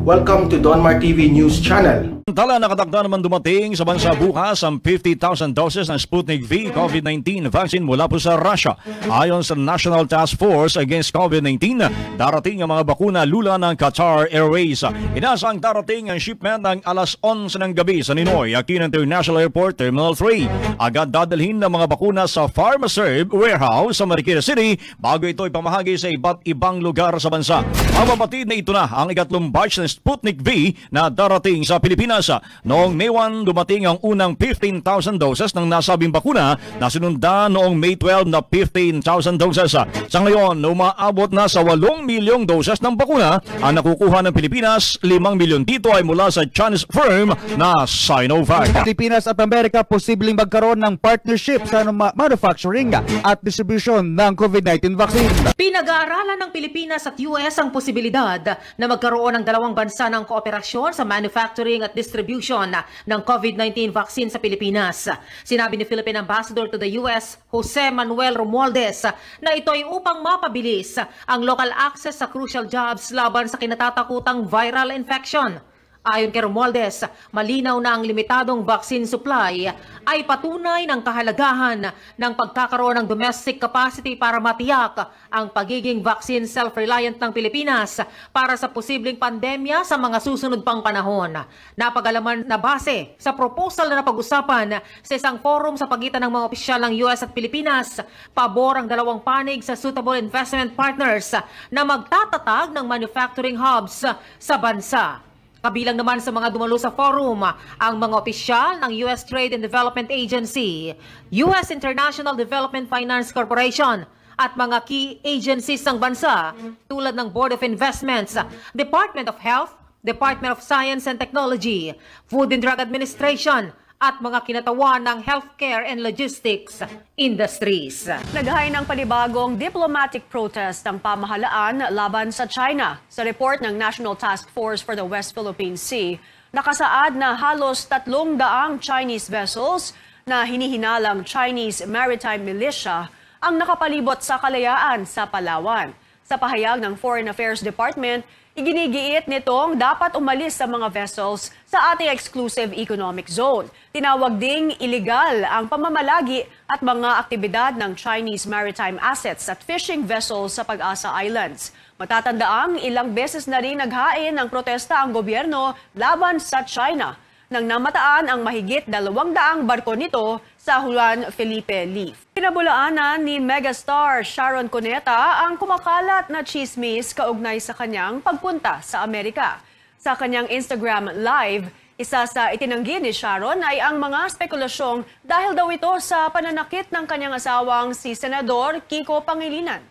Welcome to Donmar TV News Channel. Samantala, nakatagda naman dumating sa bansa bukas ang 50,000 doses ng Sputnik V COVID-19 vaccine mula po sa Russia. Ayon sa National Task Force Against COVID-19, darating ang mga bakuna lula ng Qatar Airways. Inasang darating ang shipment ng alas 11 ng gabi sa Ninoy Aquino International Airport Terminal 3. Agad dadalhin ng mga bakuna sa Pharmaserve Warehouse sa Marikina City bago ito ipamahagi sa iba't ibang lugar sa bansa. Mapabatid na ito na ang ikatlong batch ng Sputnik V na darating sa Pilipinas. Noong May 1, dumating ang unang 15,000 doses ng nasabing bakuna na sinundan noong May 12 na 15,000 doses. Sa ngayon, umaabot na sa 8 milyong doses ng bakuna ang nakukuha ng Pilipinas. 5 milyon dito ay mula sa Chinese firm na Sinovac. Pilipinas at Amerika posibleng magkaroon ng partnership sa manufacturing at distribution ng COVID-19 vaccine. Pinag-aaralan ng Pilipinas at US ang posibilidad na magkaroon ng dalawang bansa ng kooperasyon sa manufacturing at distribution ng COVID-19 vaccine sa Pilipinas. Sinabi ni Philippine Ambassador to the US, Jose Manuel Romualdez, na ito ay upang mapabilis ang local access sa crucial jobs laban sa kinatatakutang viral infection. Ayon kay Romualdez, malinaw na ang limitadong vaccine supply ay patunay ng kahalagahan ng pagkakaroon ng domestic capacity para matiyak ang pagiging vaccine self-reliant ng Pilipinas para sa posibleng pandemya sa mga susunod pang panahon. Napag-alaman na base sa proposal na napag-usapan sa isang forum sa pagitan ng mga opisyal ng US at Pilipinas, pabor ang dalawang panig sa suitable investment partners na magtatatag ng manufacturing hubs sa bansa. Kabilang naman sa mga dumalo sa forum ang mga opisyal ng US Trade and Development Agency, US International Development Finance Corporation at mga key agencies ng bansa tulad ng Board of Investments, Department of Health, Department of Science and Technology, Food and Drug Administration, at mga kinatawan ng healthcare and logistics industries. Naghain ng panibagong diplomatic protest ang pamahalaan laban sa China. Sa report ng National Task Force for the West Philippine Sea, nakasaad na halos 300 Chinese vessels na hinihinalang Chinese Maritime Militia ang nakapalibot sa kalayaan sa Palawan. Sa pahayag ng Foreign Affairs Department, iginigiit nitong dapat umalis sa mga vessels sa ating exclusive economic zone. Tinawag ding illegal ang pamamalagi at mga aktibidad ng Chinese maritime assets at fishing vessels sa Pag-asa Islands. Matatandaang ilang beses na rin naghain ng protesta ang gobyerno laban sa China nang namataan ang mahigit 200 barko nito sa Juan Felipe Leaf. Pinabulaanan ni megastar Sharon Cuneta ang kumakalat na chismis kaugnay sa kanyang pagpunta sa Amerika. Sa kanyang Instagram Live, isa sa itinanggi ni Sharon ay ang mga spekulasyong dahil daw ito sa pananakit ng kanyang asawang si Senador Kiko Pangilinan.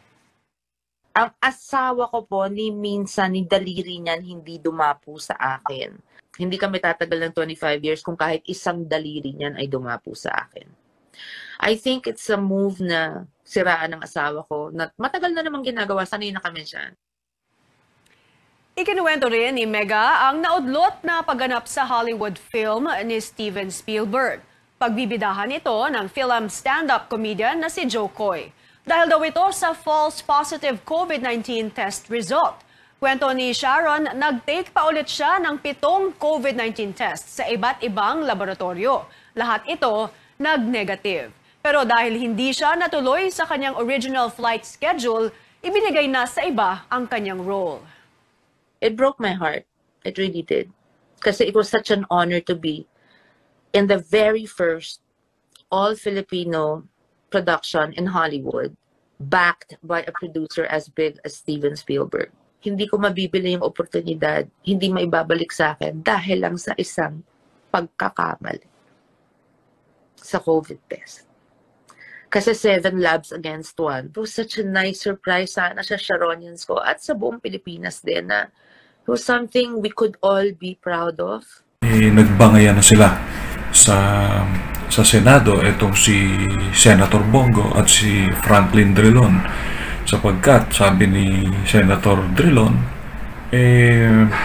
Ang asawa ko po ni minsan ni daliri niyan hindi dumapo sa akin. Hindi kami tatagal ng 25 years kung kahit isang daliri niyan ay dumapo sa akin. I think it's a move na siraan ng asawa ko na matagal na namang ginagawa. Sanay na kami siya. Ikinuwento rin ni Mega ang naudlot na pagganap sa Hollywood film ni Steven Spielberg. Pagbibidahan ito ng film stand-up comedian na si Joe Coy. Dahil daw ito sa false positive COVID-19 test result. Kwento ni Sharon, nag-take pa ulit siya ng 7 COVID-19 tests sa iba't ibang laboratorio. Lahat ito nag-negative. Pero dahil hindi siya natuloy sa kanyang original flight schedule, ibinigay na sa iba ang kanyang role. It broke my heart. It really did. Kasi it was such an honor to be in the very first all-Filipino production in Hollywood, backed by a producer as big as Steven Spielberg. Hindi ko mabibili yung oportunidad, hindi maibabalik sa akin dahil lang sa isang pagkakamali sa COVID test. Kasi 7 labs against 1. It was such a nice surprise sana sa Sharonians ko at sa buong Pilipinas din na it was something we could all be proud of. Nagbangayan na sila sa Senado itong si Senator Bongo at si Franklin Drilon. Sapagkat, sabi ni Senator Drilon,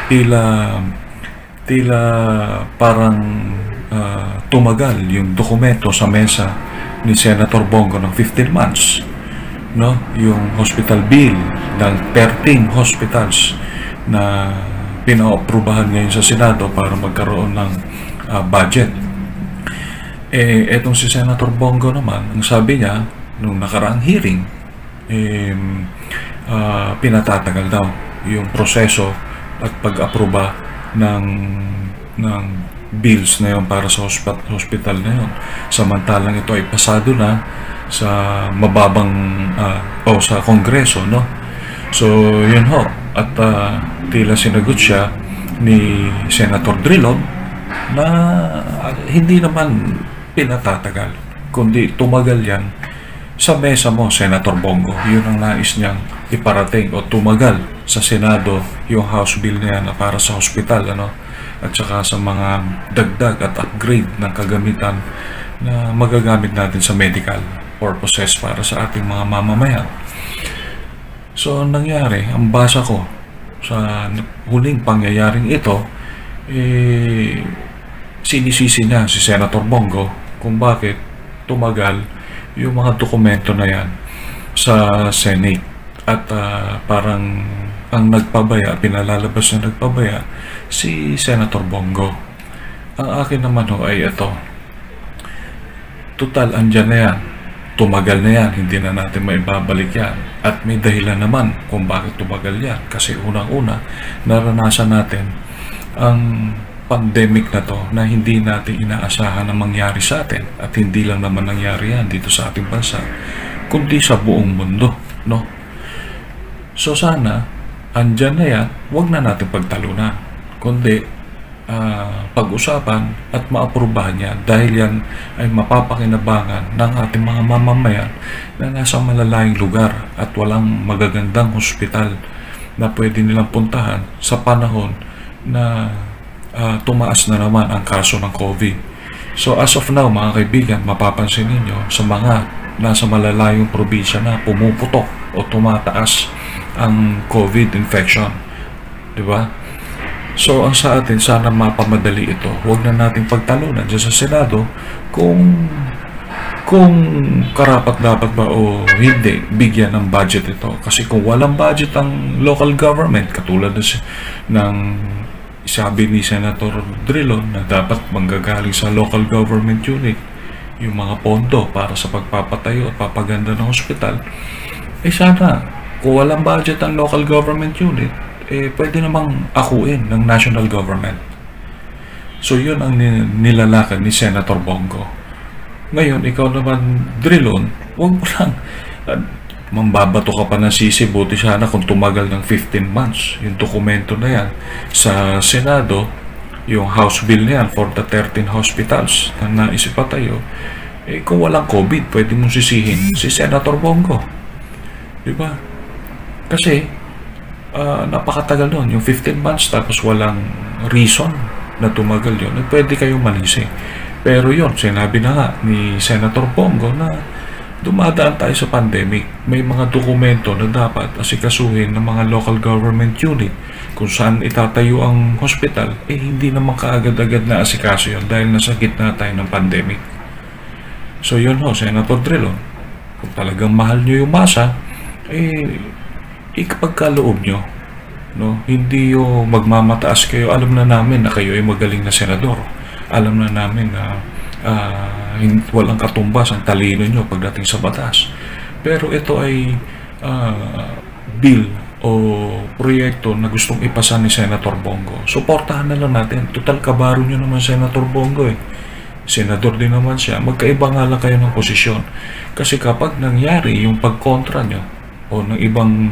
tila parang tumagal yung dokumento sa mesa ni Senator Bongo ng 15 months. No? Yung hospital bill ng 13 hospitals na pinaaprubahan ngayon sa Senado para magkaroon ng budget. Etong si Senator Bongo naman, ang sabi niya nung nakaraang hearing, pinatatagal daw yung proseso at pag-aproba ng bills na yun para sa hospital na yun. Samantalang ito ay pasado na sa mababang sa Kongreso, no? So yun ho, at tila sinagot siya ni Senator Drilon na hindi naman pinatatagal, kundi tumagal yan sa mesa mo, Senator Bongo. Yun ang nais niyang iparating, o tumagal sa Senado yung House Bill na yan para sa hospital, ano? At saka sa mga dagdag at upgrade ng kagamitan na magagamit natin sa medical purposes para sa ating mga mamamayan. So, ang nangyari, ang basa ko sa huling pangyayaring ito, sinisisi niya si Senator Bongo kung bakit tumagal yung mga dokumento na yan sa Senate. At parang ang nagpabaya, pinalalabas na nagpabaya, si Senator Bongo. Ang akin naman ho ay ito. Total, andyan na yan. Tumagal na yan. Hindi na natin maibabalik yan. At may dahilan naman kung bakit tumagal yan. Kasi unang-una, naranasan natin ang pandemic na to na hindi natin inaasahan na mangyari sa atin. At hindi lang naman nangyari yan dito sa ating bansa, kundi sa buong mundo, no? So sana, andyan na yan, huwag na natin pagtalunan, kundi pag-usapan at maaprubahan yan, dahil yan ay mapapakinabangan ng ating mga mamamayan na nasa malalayong lugar at walang magagandang hospital na pwede nilang puntahan sa panahon na tumaas na naman ang kaso ng COVID. So as of now, mga kaibigan, mapapansin ninyo sa mga nasa malalayong probinsya na pumuputok o tumataas ang COVID infection, di ba? So ang sa atin, sana mapamadali ito. Huwag na nating pagtalunan dyan sa Senado kung karapat dapat ba o hindi bigyan ng budget ito. Kasi kung walang budget ang local government, katulad ng sabi ni Senator Drilon na dapat manggagaling sa local government unit yung mga pondo para sa pagpapatayo at papaganda ng hospital, sana kung walang budget ang local government unit, pwede namang akuin ng national government. So yun ang nilalakad ni Senator Bongo. Ngayon, ikaw naman, Drilon, huwag mo lang mambabato ka pa ng sisi. Buti sana kung tumagal ng 15 months yung dokumento na yan sa Senado, yung House Bill na yan for the 13 hospitals na naisipatayo. Kung walang COVID, pwede mong sisihin si Senator Bongo, diba? Kasi napakatagal nun, yung 15 months, tapos walang reason na tumagal yun, pwede kayong malisi. Pero yun, sinabi na nga ni Senator Bongo na dumadaan tayo sa pandemic. May mga dokumento na dapat asikasuhin ng mga local government unit kung saan itatayo ang hospital, hindi naman kaagad-agad na asikaso yun dahil nasa gitna tayo ng pandemic. So yun ho, Senator Drilon, kung talagang mahal nyo yung masa, ikapagkaloob nyo, no? Hindi yung magmamataas kayo. Alam na namin na kayo ay magaling na senador. Alam na namin na walang katumbas ang talino nyo pagdating sa batas. Pero ito ay bill o proyekto na gustong ipasa ni Senator Bongo. Suportahan na lang natin. Total, kabaro nyo naman Senator Bongo senador din naman siya. Magkaiba nga lang kayo ng posisyon. Kasi kapag nangyari yung pagkontra nyo o ng ibang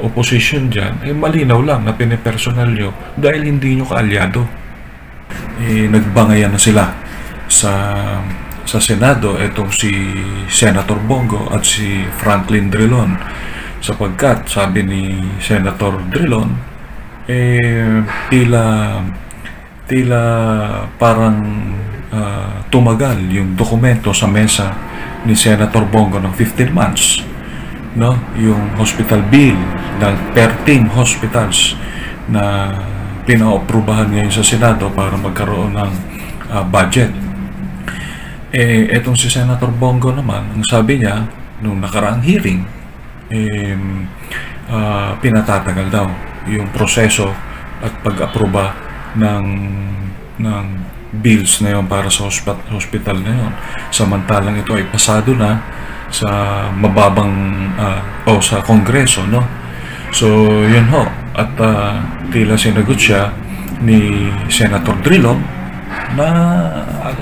opposition dyan, malinaw lang na pinipersonal nyo dahil hindi nyo kaalyado. Nagbangayan na sila sa Senado itong si Senator Bongo at si Franklin Drilon, sapagkat sabi ni Senator Drilon, tila parang tumagal yung dokumento sa mesa ni Senator Bongo ng 15 months, no? Yung hospital bill ng 13 hospitals na pinaaprubahan ngayon sa Senado para magkaroon ng budget. Etong si Senator Bongo naman, ang sabi niya nung nakaraang hearing, pinatatagal daw yung proseso at pag-aproba ng bills na yon para sa hospital na yon. Samantalang ito ay pasado na sa mababang sa Kongreso, no? So yun ho, at tila sinagot siya ni Senator Drilon na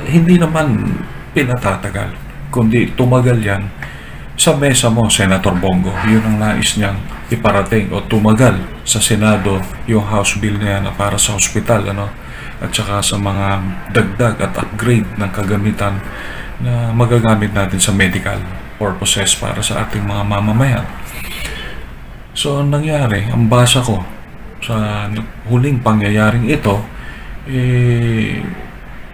hindi naman pinatatagal, kundi tumagal yan sa mesa mo, Senator Bongo. Yun ang nais niyang iparating, o tumagal sa Senado yung House Bill na yan para sa hospital, ano, at saka sa mga dagdag at upgrade ng kagamitan na magagamit natin sa medical purposes para sa ating mga mamamayan. So ang nangyari, ang basa ko sa huling pangyayaring ito,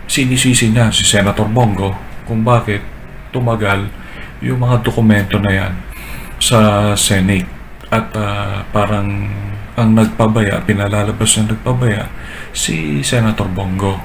sinisisi niya si Senator Bongo kung bakit tumagal yung mga dokumento na yan sa Senate, at parang ang nagpabaya, pinalalabas na nagpabaya si Senator Bongo.